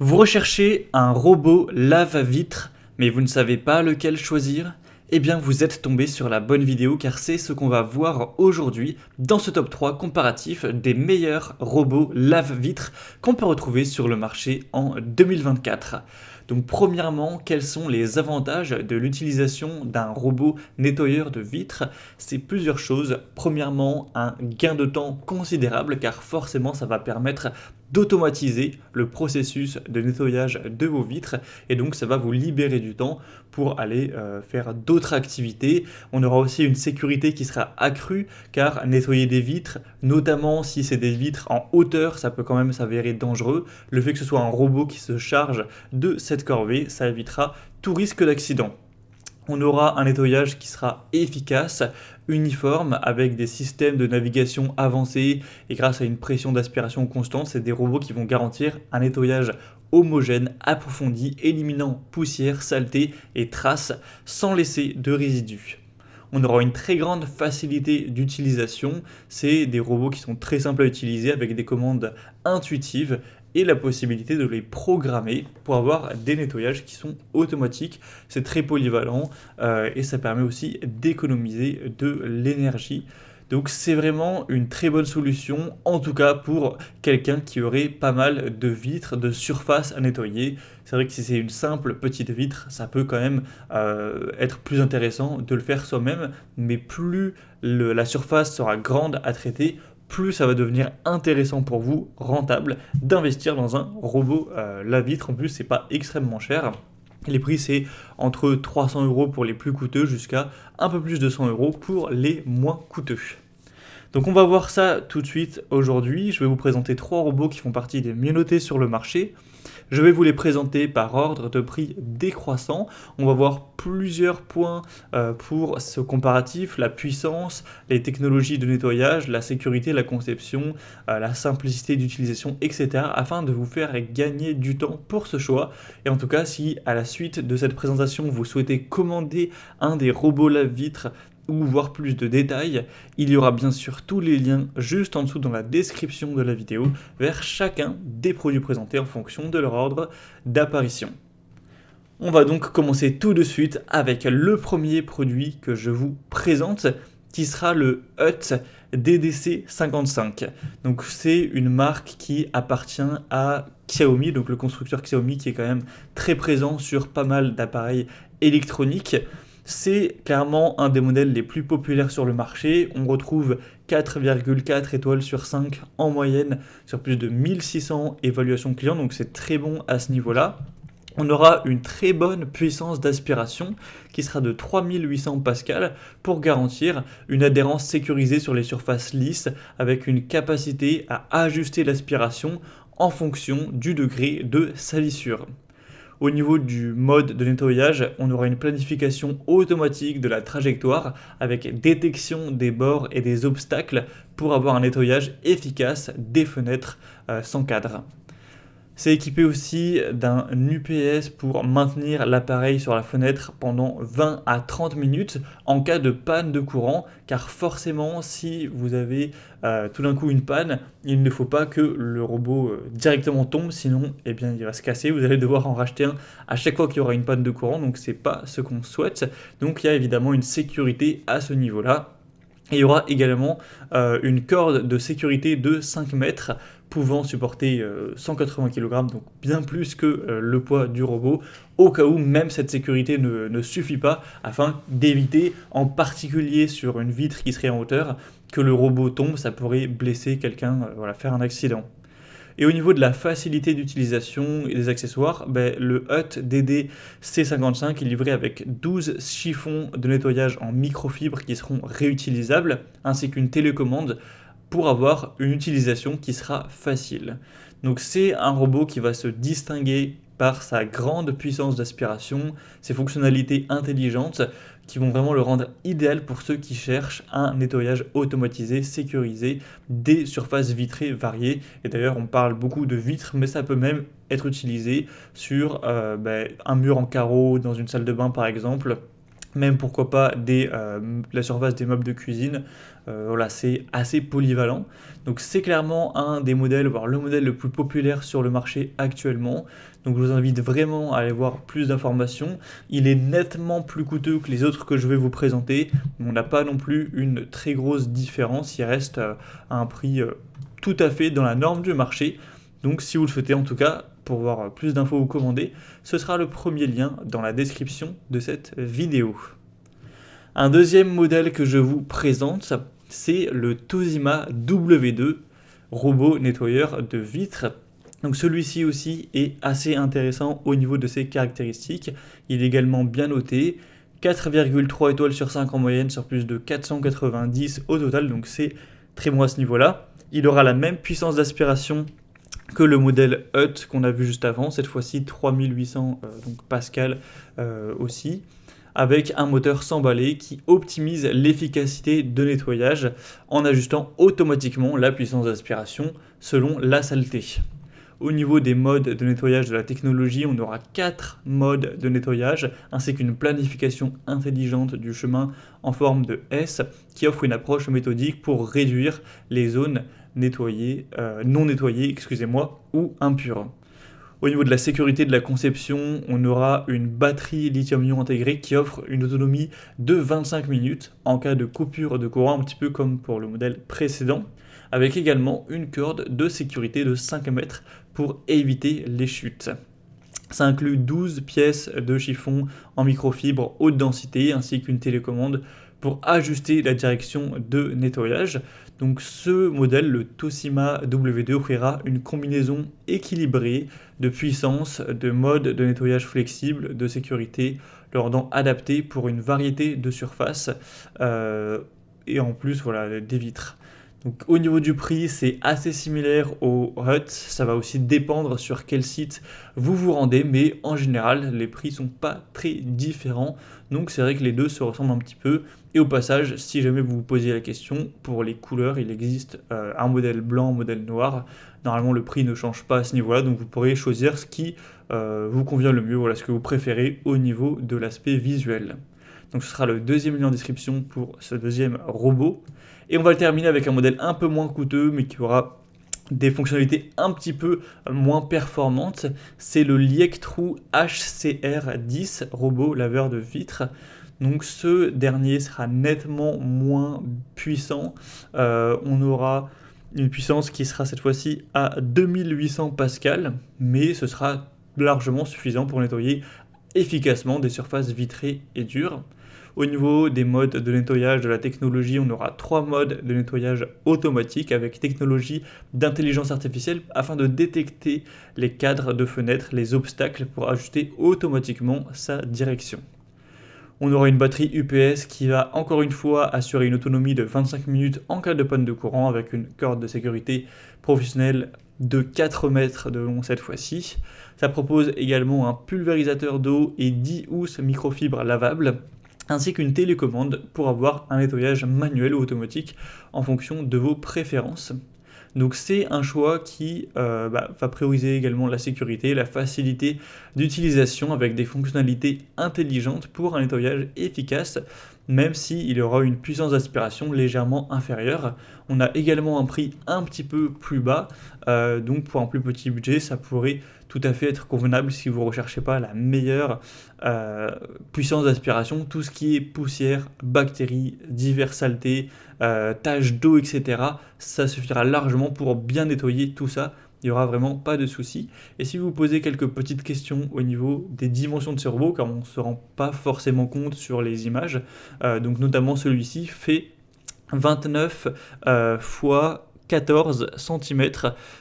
Vous recherchez un robot lave-vitre, mais vous ne savez pas lequel choisir? Eh bien, vous êtes tombé sur la bonne vidéo car c'est ce qu'on va voir aujourd'hui dans ce top 3 comparatif des meilleurs robots lave-vitre qu'on peut retrouver sur le marché en 2024. Donc premièrement, quels sont les avantages de l'utilisation d'un robot nettoyeur de vitres? C'est plusieurs choses. Premièrement, un gain de temps considérable car forcément ça va permettre d'automatiser le processus de nettoyage de vos vitres et donc ça va vous libérer du temps pour aller faire d'autres activités. On aura aussi une sécurité qui sera accrue car nettoyer des vitres, notamment si c'est des vitres en hauteur, ça peut quand même s'avérer dangereux. Le fait que ce soit un robot qui se charge de cette corvée, ça évitera tout risque d'accident. On aura un nettoyage qui sera efficace, uniforme, avec des systèmes de navigation avancés et grâce à une pression d'aspiration constante, c'est des robots qui vont garantir un nettoyage homogène, approfondi, éliminant poussière, saleté et traces sans laisser de résidus. On aura une très grande facilité d'utilisation, c'est des robots qui sont très simples à utiliser avec des commandes intuitives et la possibilité de les programmer pour avoir des nettoyages qui sont automatiques. C'est très polyvalent et ça permet aussi d'économiser de l'énergie. Donc c'est vraiment une très bonne solution, en tout cas pour quelqu'un qui aurait pas mal de vitres, de surface à nettoyer. C'est vrai que si c'est une simple petite vitre, ça peut quand même être plus intéressant de le faire soi-même, mais plus la surface sera grande à traiter, plus ça va devenir intéressant pour vous, rentable, d'investir dans un robot lave-vitre. En plus, c'est pas extrêmement cher. Les prix, c'est entre 300 euros pour les plus coûteux jusqu'à un peu plus de 100 euros pour les moins coûteux. Donc on va voir ça tout de suite aujourd'hui. Je vais vous présenter trois robots qui font partie des mieux notés sur le marché. Je vais vous les présenter par ordre de prix décroissant. On va voir plusieurs points pour ce comparatif, la puissance, les technologies de nettoyage, la sécurité, la conception, la simplicité d'utilisation, etc. afin de vous faire gagner du temps pour ce choix. Et en tout cas, si à la suite de cette présentation, vous souhaitez commander un des robots lave-vitre ou voir plus de détails, il y aura bien sûr tous les liens juste en dessous dans la description de la vidéo vers chacun des produits présentés en fonction de leur ordre d'apparition. On va donc commencer tout de suite avec le premier produit que je vous présente qui sera le Hut DDC55. Donc c'est une marque qui appartient à Xiaomi, donc le constructeur Xiaomi qui est quand même très présent sur pas mal d'appareils électroniques. C'est clairement un des modèles les plus populaires sur le marché. On retrouve 4,4 étoiles sur 5 en moyenne sur plus de 1600 évaluations clients, donc c'est très bon à ce niveau-là. On aura une très bonne puissance d'aspiration qui sera de 3800 pascal pour garantir une adhérence sécurisée sur les surfaces lisses avec une capacité à ajuster l'aspiration en fonction du degré de salissure. Au niveau du mode de nettoyage, on aura une planification automatique de la trajectoire avec détection des bords et des obstacles pour avoir un nettoyage efficace des fenêtres sans cadre. C'est équipé aussi d'un UPS pour maintenir l'appareil sur la fenêtre pendant 20 à 30 minutes en cas de panne de courant, car forcément si vous avez tout d'un coup une panne, il ne faut pas que le robot directement tombe, sinon eh bien, il va se casser, vous allez devoir en racheter un à chaque fois qu'il y aura une panne de courant, donc c'est pas ce qu'on souhaite. Donc il y a évidemment une sécurité à ce niveau-là. Et il y aura également une corde de sécurité de 5 mètres pouvant supporter 180 kg, donc bien plus que le poids du robot, au cas où même cette sécurité ne suffit pas, afin d'éviter, en particulier sur une vitre qui serait en hauteur, que le robot tombe, ça pourrait blesser quelqu'un, faire un accident. Et au niveau de la facilité d'utilisation et des accessoires, le Hut DD-C55 est livré avec 12 chiffons de nettoyage en microfibre qui seront réutilisables, ainsi qu'une télécommande pour avoir une utilisation qui sera facile. Donc c'est un robot qui va se distinguer par sa grande puissance d'aspiration, ses fonctionnalités intelligentes qui vont vraiment le rendre idéal pour ceux qui cherchent un nettoyage automatisé, sécurisé, des surfaces vitrées variées. Et d'ailleurs, on parle beaucoup de vitres, mais ça peut même être utilisé sur un mur en carreau dans une salle de bain par exemple, même pourquoi pas la surface des meubles de cuisine. Voilà, c'est assez polyvalent. Donc c'est clairement un des modèles, voire le modèle le plus populaire sur le marché actuellement. Donc je vous invite vraiment à aller voir plus d'informations. Il est nettement plus coûteux que les autres que je vais vous présenter, mais on n'a pas non plus une très grosse différence. Il reste à un prix tout à fait dans la norme du marché. Donc si vous le souhaitez en tout cas, pour voir plus d'infos ou commander, ce sera le premier lien dans la description de cette vidéo. Un deuxième modèle que je vous présente, c'est le Toshiba W2, robot nettoyeur de vitres. Donc celui-ci aussi est assez intéressant au niveau de ses caractéristiques. Il est également bien noté, 4,3 étoiles sur 5 en moyenne sur plus de 490 au total, donc c'est très bon à ce niveau-là. Il aura la même puissance d'aspiration que le modèle Hut qu'on a vu juste avant, cette fois-ci 3800 donc Pascal aussi, avec un moteur sans balai qui optimise l'efficacité de nettoyage en ajustant automatiquement la puissance d'aspiration selon la saleté. Au niveau des modes de nettoyage de la technologie, on aura 4 modes de nettoyage ainsi qu'une planification intelligente du chemin en forme de S qui offre une approche méthodique pour réduire les zones non nettoyées, ou impures. Au niveau de la sécurité de la conception, on aura une batterie lithium-ion intégrée qui offre une autonomie de 25 minutes en cas de coupure de courant, un petit peu comme pour le modèle précédent, avec également une corde de sécurité de 5 mètres pour éviter les chutes. Ça inclut 12 pièces de chiffon en microfibre haute densité ainsi qu'une télécommande pour ajuster la direction de nettoyage. Donc ce modèle, le Toshiba W2, offrira une combinaison équilibrée de puissance, de mode de nettoyage flexible, de sécurité, le rendant adapté pour une variété de surfaces et en plus voilà, des vitres. Donc, au niveau du prix, c'est assez similaire au Hut. Ça va aussi dépendre sur quel site vous vous rendez, mais en général, les prix sont pas très différents. Donc, c'est vrai que les deux se ressemblent un petit peu. Et au passage, si jamais vous vous posiez la question, pour les couleurs, il existe un modèle blanc, un modèle noir. Normalement, le prix ne change pas à ce niveau-là, donc vous pourrez choisir ce qui vous convient le mieux, voilà, ce que vous préférez au niveau de l'aspect visuel. Donc, ce sera le deuxième lien en description pour ce deuxième robot. Et on va le terminer avec un modèle un peu moins coûteux, mais qui aura des fonctionnalités un petit peu moins performantes. C'est le Liectrou HCR10, robot laveur de vitres. Donc ce dernier sera nettement moins puissant. On aura une puissance qui sera cette fois-ci à 2800 pascal, mais ce sera largement suffisant pour nettoyer efficacement des surfaces vitrées et dures. Au niveau des modes de nettoyage de la technologie, on aura 3 modes de nettoyage automatique avec technologie d'intelligence artificielle afin de détecter les cadres de fenêtres, les obstacles pour ajuster automatiquement sa direction. On aura une batterie UPS qui va encore une fois assurer une autonomie de 25 minutes en cas de panne de courant avec une corde de sécurité professionnelle de 4 mètres de long cette fois-ci. Ça propose également un pulvérisateur d'eau et 10 housses microfibres lavables, ainsi qu'une télécommande pour avoir un nettoyage manuel ou automatique en fonction de vos préférences. Donc c'est un choix qui va prioriser également la sécurité, la facilité d'utilisation avec des fonctionnalités intelligentes pour un nettoyage efficace, même s'il aura une puissance d'aspiration légèrement inférieure. On a également un prix un petit peu plus bas, donc pour un plus petit budget, ça pourrait tout à fait être convenable si vous ne recherchez pas la meilleure puissance d'aspiration, tout ce qui est poussière, bactéries, diverses saletés, taches d'eau, etc. Ça suffira largement pour bien nettoyer tout ça. Il n'y aura vraiment pas de souci. Et si vous vous posez quelques petites questions au niveau des dimensions de ce robot, car on ne se rend pas forcément compte sur les images, donc notamment celui-ci fait 29 fois 14 cm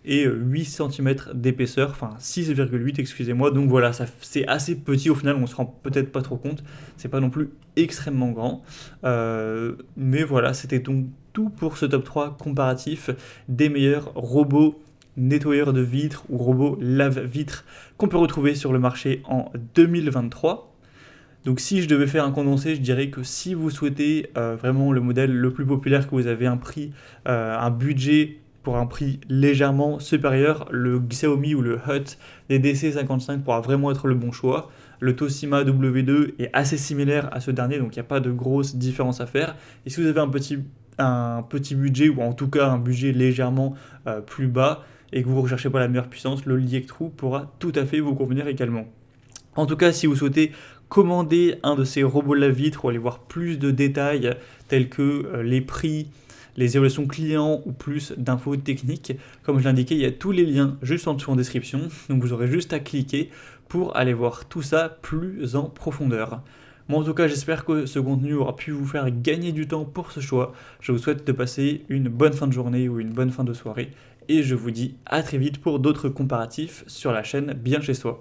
et 8 cm d'épaisseur, enfin 6,8 excusez-moi, donc voilà, c'est assez petit au final, on se rend peut-être pas trop compte, c'est pas non plus extrêmement grand, mais voilà, c'était donc tout pour ce top 3 comparatif des meilleurs robots nettoyeurs de vitres ou robots lave-vitres qu'on peut retrouver sur le marché en 2023. Donc si je devais faire un condensé, je dirais que si vous souhaitez vraiment le modèle le plus populaire, que vous avez un prix, un budget pour un prix légèrement supérieur. Le Xiaomi ou le Hut des DC55 pourra vraiment être le bon choix. Le Toshiba W2 est assez similaire à ce dernier, donc il n'y a pas de grosse différence à faire. Et si vous avez un petit budget, ou en tout cas un budget légèrement plus bas, et que vous ne recherchez pas la meilleure puissance, le Liek True pourra tout à fait vous convenir également. En tout cas, si vous souhaitez commander un de ces robots lave-vitre ou aller voir plus de détails tels que les prix, les évaluations clients ou plus d'infos techniques, comme je l'indiquais, il y a tous les liens juste en dessous en description, donc vous aurez juste à cliquer pour aller voir tout ça plus en profondeur. Moi en tout cas j'espère que ce contenu aura pu vous faire gagner du temps pour ce choix. Je vous souhaite de passer une bonne fin de journée ou une bonne fin de soirée et je vous dis à très vite pour d'autres comparatifs sur la chaîne Bien Chez Soi.